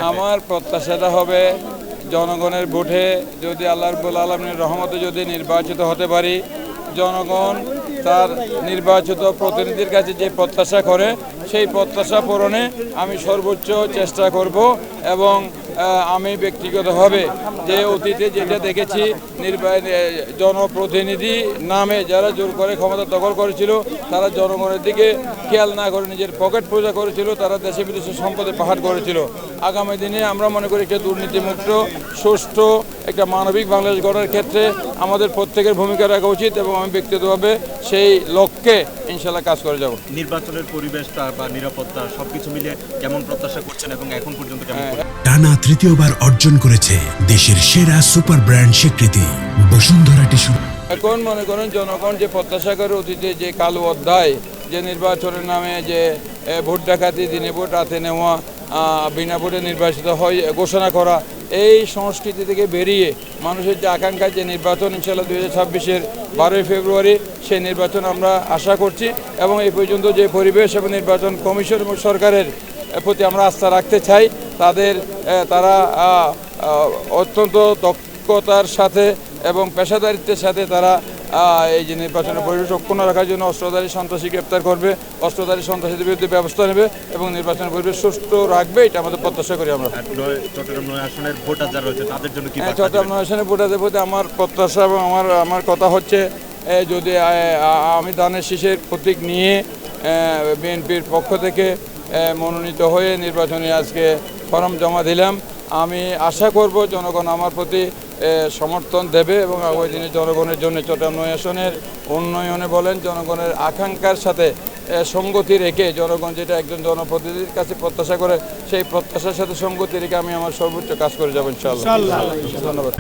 আমার প্রত্যাশাটা হবে জনগণের ভোটে যদি আল্লাহ রাব্বুল আলামিনের রহমতে যদি নির্বাচিত হতে পারি, জনগণ তার নির্বাচিত প্রতিনিধির কাছে যে প্রত্যাশা করে সেই প্রত্যাশা পূরণে আমি সর্বোচ্চ চেষ্টা করব। এবং আমি ব্যক্তিগতভাবে যে অতীতে যেটা দেখেছি জনপ্রতিনিধি নামে যারা জোর করে ক্ষমতা দখল করেছিল, তারা জনগণের দিকে খেয়াল না করে নিজের পকেট পূজা করেছিল, তারা দেশে বিদেশে সম্পদে পাহাড় করেছিল। আগামী দিনে আমরা মনে করি একটা দুর্নীতিমুক্ত সুষ্ঠু একটা মানবিক বাংলাদেশ গড়ার ক্ষেত্রে আমাদের প্রত্যেকের ভূমিকা রাখা উচিত এবং আমি ব্যক্তিগতভাবে সেই লক্ষ্যে ইনশাল্লাহ কাজ করে যাব। নির্বাচনের পরিবেশটা বা নিরাপত্তা সবকিছু মিলে কেমন প্রত্যাশা করছেন এবং এখন পর্যন্ত কেমন? টানা তৃতীয়বার অর্জন করেছে দেশের সেরা সুপার ব্র্যান্ড স্বীকৃতি বসুন্ধরা টিস্যু। এখন মনে করেন জনগণ যে প্রত্যাশা করে অতীতে যে কালো অধ্যায়, যে নির্বাচনের নামে যে ভোট ডাকাতি, দিনে ভোট রাতে নেওয়া, বিনা ভোটে নির্বাচিত হয় ঘোষণা করা, এই সংস্কৃতি থেকে বেরিয়ে মানুষের যে আকাঙ্ক্ষা যে নির্বাচন ইনশাআল্লাহ 2026-এর 12ই ফেব্রুয়ারি সেই নির্বাচন আমরা আশা করছি। এবং এই পর্যন্ত যে পরিবেশ এবং নির্বাচন কমিশন এবং সরকারের প্রতি আমরা আস্থা রাখতে চাই, তারা অত্যন্ত দক্ষতার সাথে এবং পেশাদারিত্বের সাথে তারা এই যে নির্বাচনের পরিবেশ অক্ষুণ্ণ রাখার জন্য অস্ত্রধারী সন্ত্রাসী গ্রেপ্তার করবে, অস্ত্রধারী সন্ত্রাসীদের বিরুদ্ধে ব্যবস্থা নেবে এবং নির্বাচনের পরিবেশ সুষ্ঠু রাখবে, এটা আমাদের প্রত্যাশা করি আমরা। চট্টগ্রাম 9 আসনের ভোটার যারা রয়েছে তাদের জন্য কি? চট্টগ্রাম 9 আসনের ভোটারদের প্রতি আমার প্রত্যাশা এবং আমার কথা হচ্ছে, যদি আমি ধানের শীষের প্রতীক নিয়ে বিএনপির পক্ষ থেকে মনোনীত হয়ে নির্বাচনে আজকে ফরম জমা দিলাম, আমি আশা করব জনগণ আমার প্রতি সমর্থন দেবে এবং আগামী দিনে জনগণের জন্য চট্টগ্রাম 9 আসনের উন্নয়নে বলেন জনগণের আকাঙ্ক্ষার সাথে সঙ্গতি রেখে জনগণ যেটা একজন জনপ্রতিনিধির কাছে প্রত্যাশা করে সেই প্রত্যাশার সাথে সঙ্গতি রেখে আমি আমার সর্বোচ্চ কাজ করে যাব ইনশাআল্লাহ। ধন্যবাদ।